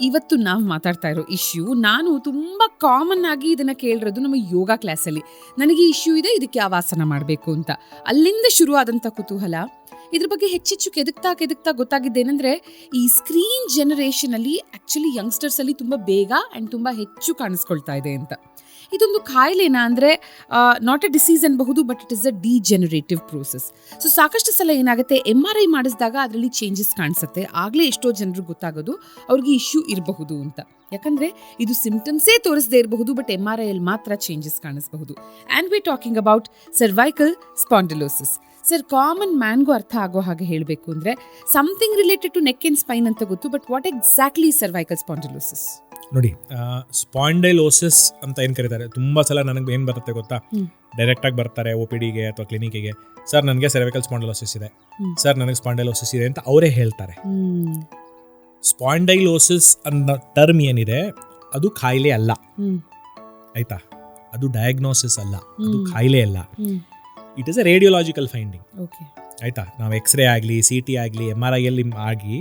ಇವತ್ತು ನಾವು ಮಾತಾಡ್ತಾ ಇರೋ ಇಶ್ಯೂ ನಾನು ತುಂಬ ಕಾಮನ್ ಆಗಿ ಇದನ್ನು ಕೇಳಿರೋದು ನಮ್ಮ ಯೋಗ ಕ್ಲಾಸಲ್ಲಿ. ನನಗೆ ಇಶ್ಯೂ ಇದೆ, ಇದಕ್ಕೆ ಯಾವ ಆಸನ ಮಾಡಬೇಕು ಅಂತ. ಅಲ್ಲಿಂದ ಶುರು ಆದಂಥ ಕುತೂಹಲ. ಇದ್ರ ಬಗ್ಗೆ ಹೆಚ್ಚೆಚ್ಚು ಕೆದಕ್ತಾ ಗೊತ್ತಾಗಿದ್ದೇನೆಂದರೆ, ಈ ಸ್ಕ್ರೀನ್ ಜನರೇಷನಲ್ಲಿ ಆ್ಯಕ್ಚುಲಿ ಯಂಗ್ಸ್ಟರ್ಸಲ್ಲಿ ತುಂಬ ಬೇಗ ಆ್ಯಂಡ್ ತುಂಬ ಹೆಚ್ಚು ಕಾಣಿಸ್ಕೊಳ್ತಾ ಇದೆ ಅಂತ. ಇದೊಂದು ಕಾಯಿಲೆನಾ ಅಂದರೆ ನಾಟ್ ಎ ಡಿಸೀಸ್ ಅನ್ಬಹುದು, but it is a degenerative process. So ಸಾಕಷ್ಟು ಸಲ ಏನಾಗುತ್ತೆ, MRI ಮಾಡಿಸಿದಾಗ ಅದರಲ್ಲಿ ಚೇಂಜಸ್ ಕಾಣಿಸುತ್ತೆ. ಆಗಲೇ ಎಷ್ಟೋ ಜನರು ಗೊತ್ತಾಗೋದು ಅವ್ರಿಗೆ ಇಶ್ಯೂ ಇರಬಹುದು ಅಂತ. ಯಾಕಂದರೆ ಇದು ಸಿಂಪ್ಟಮ್ಸೇ ತೋರಿಸದೇ ಇರಬಹುದು, ಬಟ್ MRIಯಲ್ಲಿ ಮಾತ್ರ ಚೇಂಜಸ್ ಕಾಣಿಸಬಹುದು. And we talking about cervical spondylosis. Sir, common ಮ್ಯಾನ್ಗೂ ಅರ್ಥ ಆಗೋ ಹಾಗೆ ಹೇಳಬೇಕು ಅಂದರೆ something related to neck and spine ಅಂತ ಗೊತ್ತು, but what exactly cervical spondylosis? ನೋಡಿ, ಸ್ಪಾಂಡೈಲೋಸಿಸ್ ಅಂತ ಏನು ಕರೀತಾರೆ, ತುಂಬ ಸಲ ನನಗೆ ಏನು ಬರುತ್ತೆ ಗೊತ್ತಾ, ಡೈರೆಕ್ಟಾಗಿ ಬರ್ತಾರೆ OPDಗೆ ಅಥವಾ ಕ್ಲಿನಿಕ್ಕಿಗೆ, ಸರ್ ನನಗೆ ಸರ್ವೈಕಲ್ ಸ್ಪಾಂಡೈಲೋಸಿಸ್ ಇದೆ, ಸರ್ ನನಗೆ ಸ್ಪಾಂಡೈಲೋಸಿಸ್ ಇದೆ ಅಂತ ಅವರೇ ಹೇಳ್ತಾರೆ. ಸ್ಪಾಂಡೈಲೋಸಿಸ್ ಅನ್ನೋ ಟರ್ಮ್ ಏನಿದೆ ಅದು ಕಾಯಿಲೆ ಅಲ್ಲ, ಆಯ್ತಾ? ಅದು ಡಯಾಗ್ನೋಸಿಸ್ ಅಲ್ಲ, ಅದು ಕಾಯಿಲೆ ಅಲ್ಲ. It is a radiological finding, ಆಯ್ತಾ? ನಾವು ಎಕ್ಸ್ರೇ ಆಗಲಿ, CT ಆಗಲಿ, MRIಯಲ್ಲಿ ಆಗಿ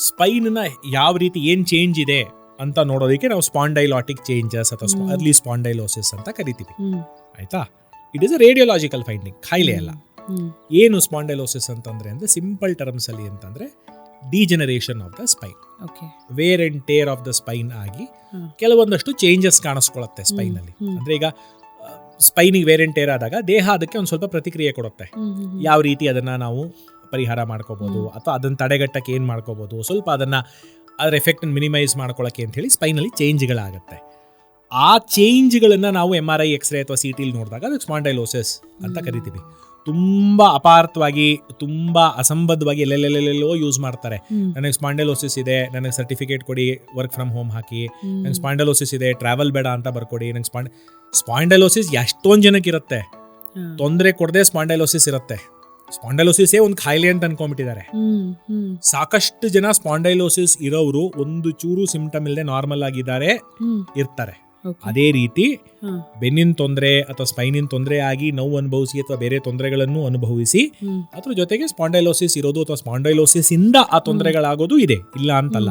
ಸ್ಪೈನ್ನ ಯಾವ ರೀತಿ ಏನು ಚೇಂಜ್ ಇದೆ ಅಂತ ನೋಡೋದಕ್ಕೆ ನಾವು ಸ್ಪಾಂಡೈಲಾಟಿಕ್ ಚೇಂಜಸ್ ಅಥವಾ ಅರ್ಲಿ ಸ್ಪಾಂಡೈಲೋಸಿಸ್ ಅಂತ ಕರಿತೀವಿ, ಆಯ್ತಾ? It is a radiological finding, ಕಾಯಿಲೆ ಅಲ್ಲ. ಏನು ಸ್ಪಾಂಡೈಲೋಸಿಸ್ ಅಂತಂದ್ರೆ ಸಿಂಪಲ್ ಟರ್ಮ್ಸ್ ಅಲ್ಲಿ ಅಂತಂದ್ರೆ degeneration of the spine, wear and tear of the spine ಆಗಿ ಕೆಲವೊಂದಷ್ಟು ಚೇಂಜಸ್ ಕಾಣಿಸ್ಕೊಳ್ಳುತ್ತೆ ಸ್ಪೈನ್ ಅಲ್ಲಿ. ಅಂದ್ರೆ ಈಗ ಸ್ಪೈನಿಗೆ ವೇರ್ ಅಂಡ್ ಟೇರ್ ಆದಾಗ ದೇಹ ಅದಕ್ಕೆ ಒಂದು ಸ್ವಲ್ಪ ಪ್ರತಿಕ್ರಿಯೆ ಕೊಡುತ್ತೆ. ಯಾವ ರೀತಿ ಅದನ್ನ ನಾವು ಪರಿಹಾರ ಮಾಡ್ಕೋಬಹುದು ಅಥವಾ ಅದನ್ನ ತಡೆಗಟ್ಟಕ್ಕೆ ಏನು ಮಾಡ್ಕೋಬಹುದು, ಸ್ವಲ್ಪ ಅದರ ಎಫೆಕ್ಟ್ ಮಿನಿಮೈಸ್ ಮಾಡ್ಕೊಳ್ಳೋಕೆ ಅಂತ ಹೇಳಿ ಸ್ಪೈನಲ್ಲಿ ಚೇಂಜ್ಗಳಾಗುತ್ತೆ. ಆ ಚೇಂಜ್ಗಳನ್ನು ನಾವು MRI, ಎಕ್ಸ್ರೇ ಅಥವಾ CTಲಿ ನೋಡಿದಾಗ ಅದಕ್ಕೆ ಸ್ಪಾಂಡೈಲೋಸಿಸ್ ಅಂತ ಕರಿತೀವಿ. ತುಂಬ ಅಪಾರ್ಥವಾಗಿ, ತುಂಬ ಅಸಂಬದ್ಧವಾಗಿ ಎಲ್ಲೆಲ್ಲೆಲ್ಲೆಲ್ಲೋ ಯೂಸ್ ಮಾಡ್ತಾರೆ. ನನಗೆ ಸ್ಪಾಂಡೈಲೋಸಿಸ್ ಇದೆ, ನನಗೆ ಸರ್ಟಿಫಿಕೇಟ್ ಕೊಡಿ, ವರ್ಕ್ ಫ್ರಮ್ ಹೋಮ್ ಹಾಕಿ. ನನಗೆ ಸ್ಪಾಂಡೈಲೋಸಿಸ್ ಇದೆ, ಟ್ರಾವೆಲ್ ಬೇಡ ಅಂತ ಬರ್ಕೊಡಿ. ನನಗೆ ಸ್ಪಾಂಡೈಲೋಸಿಸ್ ಎಷ್ಟೊಂದು ಜನಕ್ಕೆ ಇರುತ್ತೆ, ತೊಂದರೆ ಕೊಡದೆ ಸ್ಪಾಂಡೈಲೋಸಿಸ್ ಇರುತ್ತೆ. ಸ್ಪಾಂಡೈಲೋಸಿಸೇ ಒಂದು ಕಾಯಿಲೆ ಅಂತ ಅನ್ಕೊಂಡ್ಬಿಟ್ಟಿದ್ದಾರೆ. ಸಾಕಷ್ಟು ಜನ ಸ್ಪಾಂಡೈಲೋಸಿಸ್ ಇರೋರು ಒಂದು ಚೂರು ಸಿಂಪ್ಟಮ್ ಇಲ್ಲದೆ ನಾರ್ಮಲ್ ಆಗಿದ್ದಾರೆ ಇರ್ತಾರೆ. ಅದೇ ರೀತಿ ಬೆನ್ನಿನ ತೊಂದರೆ ಅಥವಾ ಸ್ಪೈನಿನ ತೊಂದರೆ ಆಗಿ ನೋವು ಅನುಭವಿಸಿ ಅಥವಾ ಬೇರೆ ತೊಂದರೆಗಳನ್ನು ಅನುಭವಿಸಿ ಅದ್ರ ಜೊತೆಗೆ ಸ್ಪಾಂಡೈಲೋಸಿಸ್ ಇರೋದು ಅಥವಾ ಸ್ಪಾಂಡೈಲೋಸಿಸ್ ಇಂದ ಆ ತೊಂದರೆಗಳಾಗೋದು ಇದೆ, ಇಲ್ಲ ಅಂತಲ್ಲ.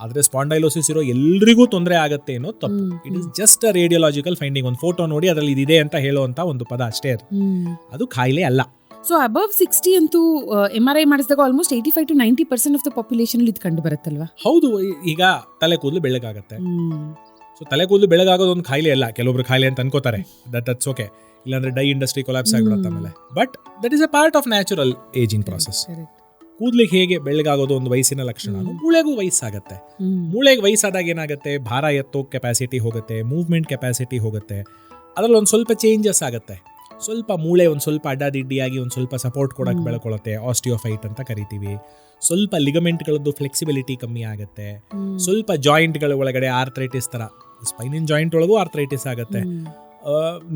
ಆದ್ರೆ ಸ್ಪಾಂಡೈಲೋಸಿಸ್ ಇರೋ ಎಲ್ರಿಗೂ ತೊಂದರೆ ಆಗತ್ತೆ ಅನ್ನೋ ತಪ್ಪು. It is just a radiological finding. ಒಂದು ಫೋಟೋ ನೋಡಿ ಅದರಲ್ಲಿ ಇದಿದೆ ಅಂತ ಹೇಳುವಂತ ಒಂದು ಪದ ಅಷ್ಟೇ, ಅದು ಕಾಯಿಲೆ ಅಲ್ಲ. ಸೊ ಅಬವ್ 60 ಅಂತೂ MRI ಮಾಡಿಸಿದಾಗ almost 85 to 90% of the population ಇದು ಕಂಡು ಬರುತ್ತಲ್ವಾ? ಹೌದು. ಈಗ ತಲೆ ಕೂದಲು ಬೆಳ್ಳಗಾಗತ್ತೆ. ಸೊ ತಲೆ ಕೂದಲು ಬೆಳಗಾಗೋದು ಒಂದು ಕಾಯಿಲೆ ಅಲ್ಲ. ಕೆಲವೊಬ್ರು ಕಾಯಿಲೆ ಅಂತ ಅನ್ಕೋತಾರೆ, ದಟ್ಸ್ ಓಕೆ. ಇಲ್ಲಾಂದ್ರೆ ಡೈ ಇಂಡಸ್ಟ್ರಿ ಕೊಲಾಪ್ಸ್ ಆಗಿಬಿಡುತ್ತೆ ಆಮೇಲೆ. But that is a part of natural ageing process. ಕೂದಲಿಗೆ ಹೇಗೆ ಬೆಳಗಾಗೋದು ಒಂದು ವಯಸ್ಸಿನ ಲಕ್ಷಣ, ಮೂಳೆಗೂ ವಯಸ್ಸಾಗತ್ತೆ. ಮೂಳೆಗೆ ವಯಸ್ಸಾದಾಗ ಏನಾಗುತ್ತೆ, ಭಾರ ಎತ್ತೋ ಕೆಪಾಸಿಟಿ ಹೋಗುತ್ತೆ, ಮೂವ್ಮೆಂಟ್ ಕೆಪಾಸಿಟಿ ಹೋಗುತ್ತೆ. ಅದರಲ್ಲಿ ಒಂದು ಸ್ವಲ್ಪ ಚೇಂಜಸ್ ಆಗುತ್ತೆ. ಸ್ವಲ್ಪ ಮೂಳೆ ಒಂದು ಸ್ವಲ್ಪ ಅಡ್ಡಾದಿಡ್ಡಿಯಾಗಿ ಒಂದು ಸ್ವಲ್ಪ ಸಪೋರ್ಟ್ ಕೊಡೋಕೆ ಬೆಳ್ಕೊಳ್ಳುತ್ತೆ, ಆಸ್ಟಿಯೋಫೈಟ್ ಅಂತ ಕರಿತೀವಿ. ಸ್ವಲ್ಪ ಲಿಗಮೆಂಟ್ಗಳದ್ದು ಫ್ಲೆಕ್ಸಿಬಿಲಿಟಿ ಕಮ್ಮಿ ಆಗುತ್ತೆ. ಸ್ವಲ್ಪ ಜಾಯಿಂಟ್ಗಳ ಒಳಗಡೆ ಆರ್ಥ್ರೈಟಿಸ್ ಥರ ಸ್ಪೈನಿನ ಜಾಯಿಂಟ್ ಒಳಗೂ ಆರ್ಥ್ರೈಟಿಸ್ ಆಗುತ್ತೆ.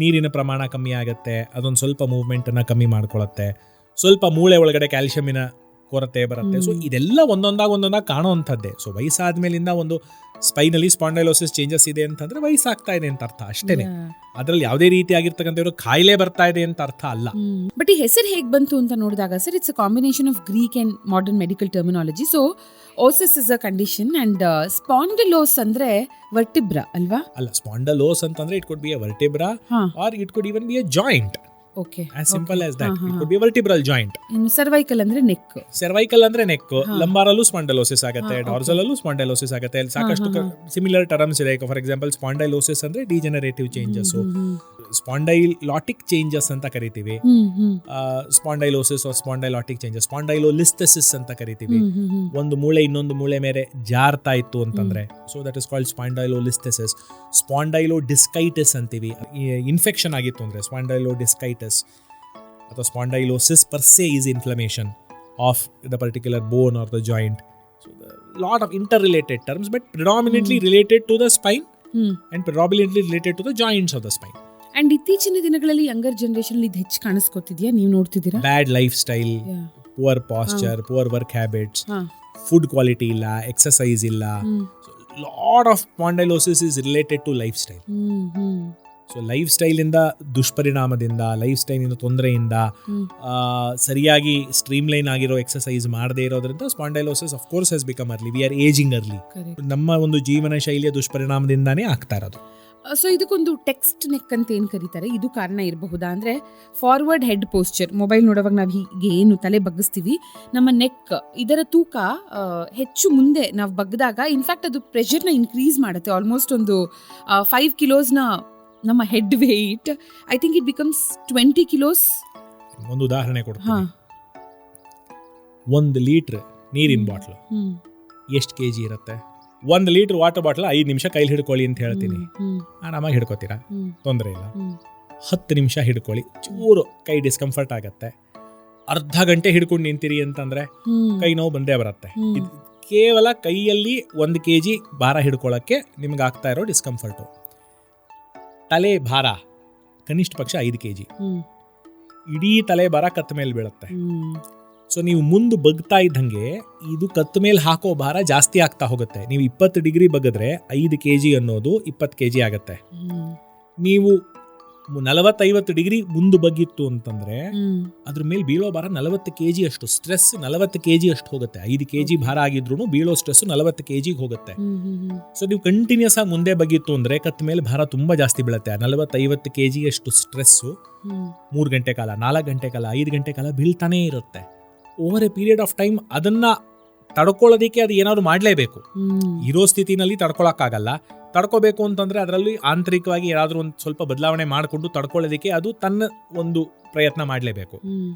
ನೀರಿನ ಪ್ರಮಾಣ ಕಮ್ಮಿ ಆಗುತ್ತೆ, ಅದೊಂದು ಸ್ವಲ್ಪ ಮೂವ್ಮೆಂಟನ್ನು ಕಮ್ಮಿ ಮಾಡ್ಕೊಳ್ಳುತ್ತೆ. ಸ್ವಲ್ಪ ಮೂಳೆ ಒಳಗಡೆ ಕ್ಯಾಲ್ಶಿಯಮಿನ ಕೊರತೆ ಬರುತ್ತೆ. ಸೊ ಇದೆಲ್ಲ ಒಂದೊಂದಾಗಿ ಕಾಣುವಂಥದ್ದೇ. ಸೊ ವಯಸ್ಸಾದ್ಮೇಲಿಂದ ಒಂದು ಸ್ಪೈನಲ್ಲಿ ಸ್ಪಾಂಡೈಲೋಸಿಸ್ ಚೇಂಜಸ್ ಇದೆ ಅಂತಂದ್ರೆ ವಯಸ್ಸಾಗ್ತಾ ಇದೆ ಅಂತ ಅರ್ಥ ಅಷ್ಟೇನೆ. ಅದರಲ್ಲಿ ಯಾವುದೇ ರೀತಿಯಾಗಿರ್ತಕ್ಕಂಥ ಕಾಯಿಲೆ ಬರ್ತಾ ಇದೆ ಅಂತ ಅರ್ಥ ಅಲ್ಲ. ಬಟ್ ಈ ಹೆಸರು ಹೇಗೆ ಬಂತು ಅಂತ ನೋಡಿದಾಗ sir, it's a combination of Greek and modern medical terminology. So osis is a condition and spondylos ಅಂದ್ರೆ ವರ್ಟಿಬ್ರಾ ಅಲ್ವಾ? ಅಲ್ಲ, ಸ್ಪಾಂಡಲೋಸ್ ಅಂತಂದ್ರೆ it could be a vertebra or it could even be a joint. Okay. As simple as that. It could be a vertebral joint. In cervical ಅಂದ್ರೆ neck. Cervical ಅಂದ್ರೆ neck. Lumbar ಅಲ್ಲೂ ಸ್ಪಾಂಡೈಲೋಸಿಸ್ ಆಗುತ್ತೆ, dorsal ಅಲ್ಲೂ ಸ್ಪಾಂಡೈಲೋಸಿಸ್ ಆಗುತ್ತೆ. ಅಲ್ಲಿ ಸಾಕಷ್ಟು similar terms ಇದೆ. For example ಸ್ಪಾಂಡೈಲೋಸಿಸ್ ಅಂದ್ರೆ ಡಿಜೆನರೇಟಿವ್ ಚೇಂಜಸ್, ಸ್ಪಾಂಡೈಲಾಟಿಕ್ ಚೇಂಜಸ್ ಅಂತ ಕರಿತೀವಿ. ಸ್ಪಾಂಡೈಲೋಸಿಸ್ ಆರ್ ಸ್ಪಾಂಡೈಲಾಟಿಕ್ ಚೇಂಜಸ್, ಸ್ಪಾಂಡೈಲೋಲಿಸ್ಥೆಸಿಸ್ ಅಂತ ಕರಿತೀವಿ. ಒಂದು ಮೂಳೆ ಇನ್ನೊಂದು ಮೂಳೆ ಮೇಲೆ ಜಾರ್ತಾ ಇತ್ತು ಅಂತಂದ್ರೆ, ಸೊ ದಟ್ ಇಸ್ ಕಾಲ್ಡ್ ಸ್ಪಾಂಡೈಲೋಲಿಸ್ಥೆಸಿಸ್. ಸ್ಪಾಂಡೈಲೋಡಿಸ್ಕೈಟಿಸ್ ಅಂತೀವಿ. ಇನ್ಫೆಕ್ಷನ್ ಆಗಿತ್ತು ಅಂದ್ರೆ ಸ್ಪಾಂಡೈಲೋಡಿಸ್ಕೈಟಿಸ್ ಅಥವಾ ಸ್ಪಾಂಡೈಲೋಸಿಸ್ per se is inflammation of the particular bone or the joint. So lot of interrelated terms, but predominantly related to the spine and predominantly related to the joints of the spine. And ಇತ್ತೀಚಿನ ದಿನಗಳಲ್ಲಿ younger generation ಇದು ಹೆಚ್ಚು ಕಾಣಿಸ್ಕೊತಿದ್ಯಾ, ನೀವು ನೋಡ್ತಿದ್ದೀರಾ? Bad life style, poor posture, poor work habits, food quality ಇಲ್ಲ, exercise ಇಲ್ಲ. Lot of spondylosis is related to life style. So life ಸ್ಟೈಲಿಂದ ದುಷ್ಪರಿಣಾಮದಿಂದ, ಲೈಫ್ ಸ್ಟೈಲಿಂದ ತೊಂದರೆಯಿಂದ, ಸರಿಯಾಗಿ ಸ್ಟ್ರೀಮ್ಲೈನ್ ಆಗಿರೋ ಎಕ್ಸಸೈಸ್ ಮಾಡದೇ ಇರೋದ್ರಿಂದ spondylosis of course has become early. We are ageing early. ನಮ್ಮ ಒಂದು ಜೀವನ ಶೈಲಿಯ ದುಷ್ಪರಿಣಾಮದಿಂದಾನೇ ಆಗ್ತಾ ಇರೋದು. ಸೊ ಇದಕ್ಕೊಂದು ಟೆಕ್ಸ್ಟ್ ನೆಕ್ ಅಂತ ಏನು ಕರೀತಾರೆ, ಇದು ಕಾರಣ ಇರಬಹುದಾ? ಅಂದರೆ ಫಾರ್ವರ್ಡ್ ಹೆಡ್ ಪೋಸ್ಚರ್, ಮೊಬೈಲ್ ನೋಡುವಾಗ ನಾವು ಹೀಗೆ ಏನು ತಲೆ ಬಗ್ಗಿಸ್ತೀವಿ, ನಮ್ಮ ನೆಕ್ ಇದರ ತೂಕ ಹೆಚ್ಚು ಮುಂದೆ ನಾವು ಬಗ್ಗಿದಾಗ ಇನ್ಫ್ಯಾಕ್ಟ್ ಅದು ಪ್ರೆಷರ್ನ ಇನ್ಕ್ರೀಸ್ ಮಾಡುತ್ತೆ. ಆಲ್ಮೋಸ್ಟ್ ಒಂದು 5 ಕಿಲೋಸ್ನ ನಮ್ಮ head weight, I think it becomes 20 kilos. ಒಂದು ಉದಾಹರಣೆ ಕೊಡ್ತೀನಿ. 1 ಲೀಟ್ರ್ ನೀರಿನ ಬಾಟ್ಲು ಎಷ್ಟು kg ಇರುತ್ತೆ? 1 ಲೀಟರ್ ವಾಟರ್ ಬಾಟ್ಲ್ 5 ನಿಮಿಷ ಕೈಲಿ ಹಿಡ್ಕೊಳ್ಳಿ ಅಂತ ಹೇಳ್ತೀನಿ, ಆರಾಮಾಗಿ ಹಿಡ್ಕೋತೀರಾ, ತೊಂದರೆ ಇಲ್ಲ. 10 ನಿಮಿಷ ಹಿಡ್ಕೊಳ್ಳಿ, ಚೂರು ಕೈ ಡಿಸ್ಕಂಫರ್ಟ್ ಆಗತ್ತೆ. ಅರ್ಧ ಗಂಟೆ ಹಿಡ್ಕೊಂಡು ನಿಂತಿರಿ ಅಂತಂದ್ರೆ ಕೈ ನೋವು ಬಂದೇ ಬರುತ್ತೆ. ಕೇವಲ ಕೈಯಲ್ಲಿ 1 kg ಭಾರ ಹಿಡ್ಕೊಳ್ಳೋಕ್ಕೆ ನಿಮ್ಗೆ ಆಗ್ತಾ ಇರೋ ಡಿಸ್ಕಂಫರ್ಟು. ತಲೆ ಭಾರ ಕನಿಷ್ಠ ಪಕ್ಷ 5 kg, ಇಡೀ ತಲೆ ಭಾರ ಕತ್ತ ಮೇಲೆ ಬೀಳುತ್ತೆ. ಸೊ ನೀವು ಮುಂದೆ ಬಗ್ತಾ ಇದ್ದಂಗೆ ಇದು ಕತ್ತ ಮೇಲೆ ಹಾಕೋ ಭಾರ ಜಾಸ್ತಿ ಆಗ್ತಾ ಹೋಗುತ್ತೆ. ನೀವು 20 ಡಿಗ್ರಿ ಬಗ್ಗಿದ್ರೆ 5 kg ಅನ್ನೋದು 20 kg ಆಗತ್ತೆ. ನೀವು 40-50 ಡಿಗ್ರಿ ಮುಂದೆ ಬಗ್ಗಿತ್ತು ಅಂತಂದ್ರೆ ಅದ್ರ ಮೇಲೆ ಬೀಳೋ ಭಾರ 40 kg ಅಷ್ಟು, ಸ್ಟ್ರೆಸ್ 40 kg ಅಷ್ಟು ಹೋಗುತ್ತೆ. 5 kg ಭಾರ ಆಗಿದ್ರು ಬೀಳೋ ಸ್ಟ್ರೆಸ್ 40 kg ಹೋಗುತ್ತೆ. ಸೊ ನೀವು ಕಂಟಿನ್ಯೂಸ್ ಆಗಿ ಮುಂದೆ ಬಗ್ಗಿತ್ತು ಅಂದ್ರೆ ಕತ್ತ ಮೇಲೆ ಭಾರ ತುಂಬಾ ಜಾಸ್ತಿ ಬೀಳುತ್ತೆ. 40-50 kg ಅಷ್ಟು ಸ್ಟ್ರೆಸ್ಸು 3 ಗಂಟೆ ಕಾಲ, 4 ಗಂಟೆ ಕಾಲ, 5 ಗಂಟೆ ಕಾಲ ಬೀಳ್ತಾನೆ ಇರುತ್ತೆ. Over A period of time ಅದನ್ನ ತಡ್ಕೊಳ್ಳೋದಕ್ಕೆ ಅದು ಏನಾದ್ರು ಮಾಡಲೇಬೇಕು. ಇರೋ ಸ್ಥಿತಿನಲ್ಲಿ ತಡ್ಕೊಳಕ್ಕಾಗಲ್ಲ. ತಡ್ಕೋಬೇಕು ಅಂತಂದ್ರೆ ಅದರಲ್ಲಿ ಆಂತರಿಕವಾಗಿ ಏನಾದರೂ ಒಂದು ಸ್ವಲ್ಪ ಬದಲಾವಣೆ ಮಾಡಿಕೊಂಡು ತಡ್ಕೊಳ್ಳೋದಕ್ಕೆ ಅದು ತನ್ನ ಒಂದು ಪ್ರಯತ್ನ ಮಾಡಲೇಬೇಕು.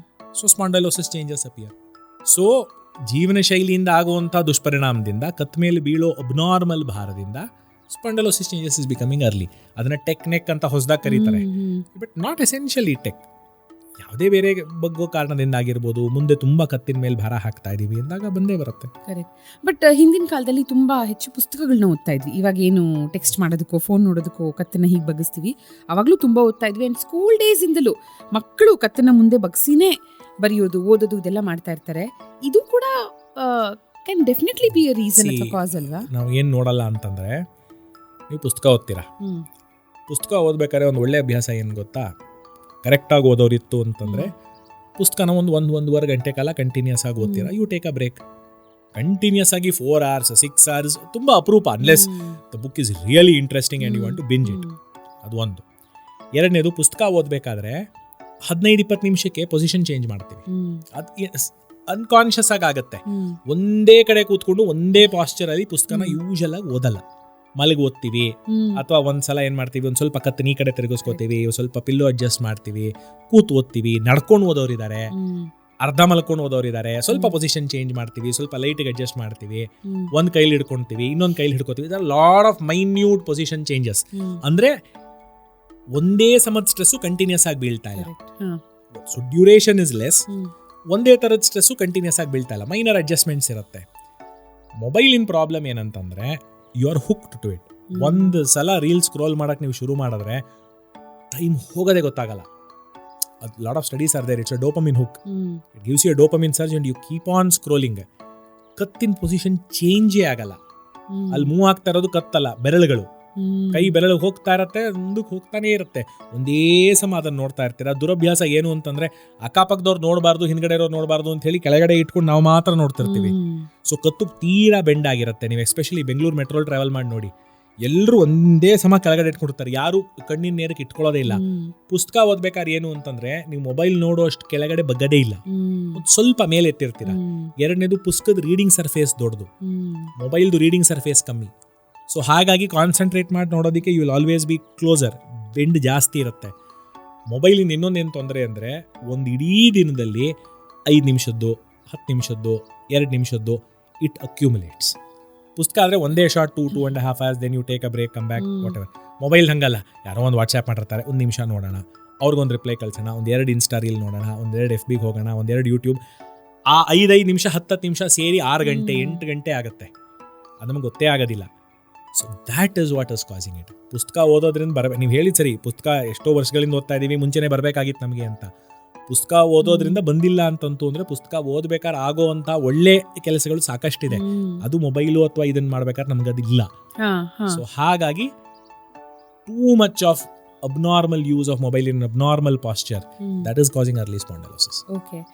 So spondylosis changes appear. So ಜೀವನ ಶೈಲಿಯಿಂದ ಆಗುವಂಥ ದುಷ್ಪರಿಣಾಮದಿಂದ ಕತ್ ಮೇಲೆ ಬೀಳೋ ಅಬ್ನಾರ್ಮಲ್ ಭಾರದಿಂದ spondylosis changes is becoming early. ಅದನ್ನ ಟೆಕ್ನೆಕ್ ಅಂತ ಹೊಸದಾಗಿ ಕರೀತಾರೆ, ಬಟ್ ನಾಟ್ ಎಸೆನ್ಷಿಯಲಿ ಟೆಕ್. ಯಾವುದೇ ಬೇರೆ ಬಗ್ಗೋ ಕಾರಣದಿಂದ ಆಗಿರ್ಬೋದು, ಮುಂದೆ ತುಂಬ ಕತ್ತಿನ ಮೇಲೆ ಭಾರ ಹಾಕ್ತಾ ಇದೀವಿ ಅಂದಾಗ ಬಂದೇ ಬರುತ್ತೆ. ಕರೆಕ್ಟ್. ಬಟ್ ಹಿಂದಿನ ಕಾಲದಲ್ಲಿ ತುಂಬ ಹೆಚ್ಚು ಪುಸ್ತಕಗಳನ್ನ ಓದ್ತಾ ಇದ್ವಿ. ಇವಾಗ ಏನು ಟೆಕ್ಸ್ಟ್ ಮಾಡೋದಕ್ಕೋ ಫೋನ್ ನೋಡೋದಕ್ಕೋ ಕತ್ತನ್ನ ಹೀಗೆ ಬಗ್ಗಿಸ್ತೀವಿ. ಅವಾಗಲೂ ತುಂಬ ಓದ್ತಾ ಇದ್ವಿ. ಆ್ಯಂಡ್ ಸ್ಕೂಲ್ ಡೇಸಿಂದಲೂ ಮಕ್ಕಳು ಕತ್ತನ್ನ ಮುಂದೆ ಬಗ್ಸಿನೇ ಬರೆಯೋದು, ಓದೋದು ಇದೆಲ್ಲ ಮಾಡ್ತಾ ಇರ್ತಾರೆ. ಇದು ಕೂಡ can definitely be a reason ಅಥವಾ ಕಾಸ್ ಅಲ್ವಾ? ನಾವು ಏನು ನೋಡಲ್ಲ ಅಂತಂದರೆ, ನೀವು ಪುಸ್ತಕ ಓದ್ತೀರಾ, ಪುಸ್ತಕ ಓದ್ಬೇಕಾದ್ರೆ ಒಂದು ಒಳ್ಳೆ ಅಭ್ಯಾಸ ಏನು ಗೊತ್ತಾ? ಕರೆಕ್ಟಾಗಿ ಓದೋರಿತ್ತು ಅಂತಂದರೆ ಪುಸ್ತಕನ ಒಂದೂವರೆ ಗಂಟೆ ಕಾಲ ಕಂಟಿನ್ಯೂಸ್ ಆಗಿ ಓದ್ತೀರಾ. You take a break. Continuous ಆಗಿ 4 hours 6 hours ತುಂಬ ಅಪರೂಪ, unless the book is really interesting and you want to binge it. ಅದು ಒಂದು. ಎರಡನೇದು, ಪುಸ್ತಕ ಓದಬೇಕಾದ್ರೆ 15-20 ನಿಮಿಷಕ್ಕೆ ಪೊಸಿಷನ್ ಚೇಂಜ್ ಮಾಡ್ತೀವಿ. ಅದು ಅನ್ಕಾನ್ಷಿಯಸ್ ಆಗುತ್ತೆ. ಒಂದೇ ಕಡೆ ಕೂತ್ಕೊಂಡು ಒಂದೇ ಪಾಸ್ಚರಲ್ಲಿ ಪುಸ್ತಕನ ಯೂಶಲ್ ಆಗಿ ಓದಲ್ಲ. ಮಲಗಿ ಓದ್ತೀವಿ, ಅಥವಾ ಒಂದ್ಸಲ ಏನ್ ಮಾಡ್ತೀವಿ, ಒಂದ್ ಸ್ವಲ್ಪ ಕತ್ತನ ಈ ಕಡೆ ತಿರುಗಿಸ್ಕೋತೀವಿ, ಸ್ವಲ್ಪ ಪಿಲ್ಲೋ ಅಡ್ಜಸ್ಟ್ ಮಾಡ್ತೀವಿ, ಕೂತ್ ಓದ್ತೀವಿ. ನಡ್ಕೊಂಡು ಓದೋರಿದ್ದಾರೆ, ಅರ್ಧ ಮಲ್ಕೊಂಡು ಓದೋರಿದ್ದಾರೆ. ಸ್ವಲ್ಪ ಪೊಸಿಷನ್ ಚೇಂಜ್ ಮಾಡ್ತೀವಿ, ಸ್ವಲ್ಪ ಲೈಟಿಗೆ ಅಡ್ಜಸ್ಟ್ ಮಾಡ್ತೀವಿ, ಒಂದ್ ಕೈಲಿ ಹಿಡ್ಕೊಂತೀವಿ, ಇನ್ನೊಂದ್ ಕೈಲಿ ಹಿಡ್ಕೋತೀವಿ. Lot of minute position changes. ಅಂದ್ರೆ ಒಂದೇ ಸಮದ ಸ್ಟ್ರೆಸ್ಸು ಕಂಟಿನ್ಯೂಸ್ ಆಗಿ ಬೀಳ್ತಾ ಇಲ್ಲ. So duration is less. ಒಂದೇ ತರದ ಸ್ಟ್ರೆಸ್ಸು ಕಂಟಿನ್ಯೂಸ್ ಆಗಿ ಬೀಳ್ತಾ ಇಲ್ಲ, ಮೈನರ್ ಅಡ್ಜಸ್ಟ್ಮೆಂಟ್ಸ್ ಇರುತ್ತೆ. ಮೊಬೈಲಿನ ಪ್ರಾಬ್ಲಮ್ ಏನಂತಂದ್ರೆ, you are hooked to it. ಒಂದು ಸಲ ರೀಲ್ ಸ್ಕ್ರೋಲ್ ಮಾಡಕ್ಕೆ ನೀವು ಶುರು ಮಾಡಿದ್ರೆ ಟೈಮ್ ಹೋಗೋದೇ ಗೊತ್ತಾಗಲ್ಲ. Lot of studies are there. It's a dopamine hook. It gives you a dopamine surge and you keep on scrolling. ಕತ್ತಿನ ಪೊಸಿಷನ್ ಚೇಂಜೇ ಆಗಲ್ಲ. ಅಲ್ಲಿ ಮೂವ್ ಆಗ್ತಾ ಇರೋದು ಕತ್ತಲ್ಲ, ಬೆರಳುಗಳು. ಕೈ ಬೆರಳು ಹೋಗ್ತಾ ಇರತ್ತೆ, ಮುಂದಕ್ಕೆ ಹೋಗ್ತಾನೆ ಇರುತ್ತೆ. ಒಂದೇ ಸಮ ಅದನ್ನ ನೋಡ್ತಾ ಇರ್ತೀರ. ದುರಭ್ಯಾಸ ಏನು ಅಂತಂದ್ರೆ, ಅಕ್ಕಪಕ್ಕದವ್ರು ನೋಡಬಾರ್ದು, ಹಿಂದ್ಗಡೆ ಇರೋರು ನೋಡಬಾರ್ದು ಅಂತ ಹೇಳಿ ಕೆಳಗಡೆ ಇಟ್ಕೊಂಡು ನಾವು ಮಾತ್ರ ನೋಡ್ತಿರ್ತೀವಿ. ಸೊ ಕತ್ತು ತೀರಾ ಬೆಂಡ್ ಆಗಿರುತ್ತೆ. ನೀವು ಎಸ್ಪೆಷಲಿ ಬೆಂಗಳೂರು ಮೆಟ್ರೋಲ್ ಟ್ರಾವೆಲ್ ಮಾಡಿ ನೋಡಿ, ಎಲ್ಲರೂ ಒಂದೇ ಸಮ ಕೆಳಗಡೆ ಇಟ್ಕೊಡ್ತಾರೆ, ಯಾರು ಕಣ್ಣಿನ ನೇರಕ್ಕೆ ಇಟ್ಕೊಳ್ಳೋದೇ ಇಲ್ಲ. ಪುಸ್ತಕ ಓದ್ಬೇಕಾದ್ರೆ ಏನು ಅಂತಂದ್ರೆ, ನೀವು ಮೊಬೈಲ್ ನೋಡೋ ಅಷ್ಟು ಕೆಳಗಡೆ ಬಗ್ಗದೇ ಇಲ್ಲ, ಸ್ವಲ್ಪ ಮೇಲೆ ಎತ್ತಿರ್ತೀರ. ಎರಡನೇದು, ಪುಸ್ತಕದ ರೀಡಿಂಗ್ ಸರ್ಫೇಸ್ ದೊಡ್ಡದು, ಮೊಬೈಲ್ದು ರೀಡಿಂಗ್ ಸರ್ಫೇಸ್ ಕಮ್ಮಿ. ಸೊ ಹಾಗಾಗಿ ಕಾನ್ಸಂಟ್ರೇಟ್ ಮಾಡಿ ನೋಡೋದಕ್ಕೆ you will always be closer, bend ಜಾಸ್ತಿ ಇರುತ್ತೆ. ಮೊಬೈಲಿಂದ ಇನ್ನೊಂದೇನು ತೊಂದರೆ ಅಂದರೆ, ಒಂದು ಇಡೀ ದಿನದಲ್ಲಿ 5 ನಿಮಿಷದ್ದು, 10 ನಿಮಿಷದ್ದು, 2 ನಿಮಿಷದ್ದು ಇಟ್ ಅಕ್ಯುಮುಲೇಟ್ಸ್. ಪುಸ್ತಕ ಆದರೆ ಒಂದೇ short 2.5 hours, then you take a break, come back, whatever. Mobile ಹಂಗಲ್ಲ, ಯಾರೋ ಒಂದು ವಾಟ್ಸ್ಆ್ಯಪ್ ಮಾಡಿರ್ತಾರೆ, 1 ನಿಮಿಷ ನೋಡೋಣ, ಅವ್ರಿಗೊಂದು ರಿಪ್ಲೈ ಕಳ್ಸೋಣ, 1-2 ಇನ್ಸ್ಟಾ ರೀಲ್ ನೋಡೋಣ, 1-2 FBಗೆ ಹೋಗೋಣ, 1-2 ಯೂಟ್ಯೂಬ್. ಆ 5 ನಿಮಿಷ 10 ನಿಮಿಷ ಸೇರಿ 6 ಗಂಟೆ 8 ಗಂಟೆ ಆಗುತ್ತೆ. ಅದು ನಮಗೆ ಗೊತ್ತೇ ಆಗೋದಿಲ್ಲ. So that is what is causing it. ಪುಸ್ತಕ ಓದೋದ್ರಿಂದ ನೀವು ಹೇಳಿದ ಸರಿ, ಪುಸ್ತಕ ಎಷ್ಟೋ ವರ್ಷಗಳಿಂದ ಓದ್ತಾ ಇದ್ದೀವಿ, ಮುಂಚೆನೇ ಬರಬೇಕಾಗಿತ್ತು ನಮಗೆ ಅಂತ. ಪುಸ್ತಕ ಓದೋದ್ರಿಂದ ಬಂದಿಲ್ಲ ಅಂತಂತು ಅಂದರೆ, ಪುಸ್ತಕ ಓದ್ಬೇಕಾದ್ರೆ ಆಗೋವಂಥ ಒಳ್ಳೆ ಕೆಲಸಗಳು ಸಾಕಷ್ಟಿದೆ. ಅದು ಮೊಬೈಲು ಅಥವಾ ಇದನ್ನು ಮಾಡ್ಬೇಕಾದ್ರೆ ನಮ್ಗೆ ಅದಿಲ್ಲ. ಸೊ ಹಾಗಾಗಿ too much of abnormal use of mobile in abnormal posture, that is causing early spondylosis. Okay.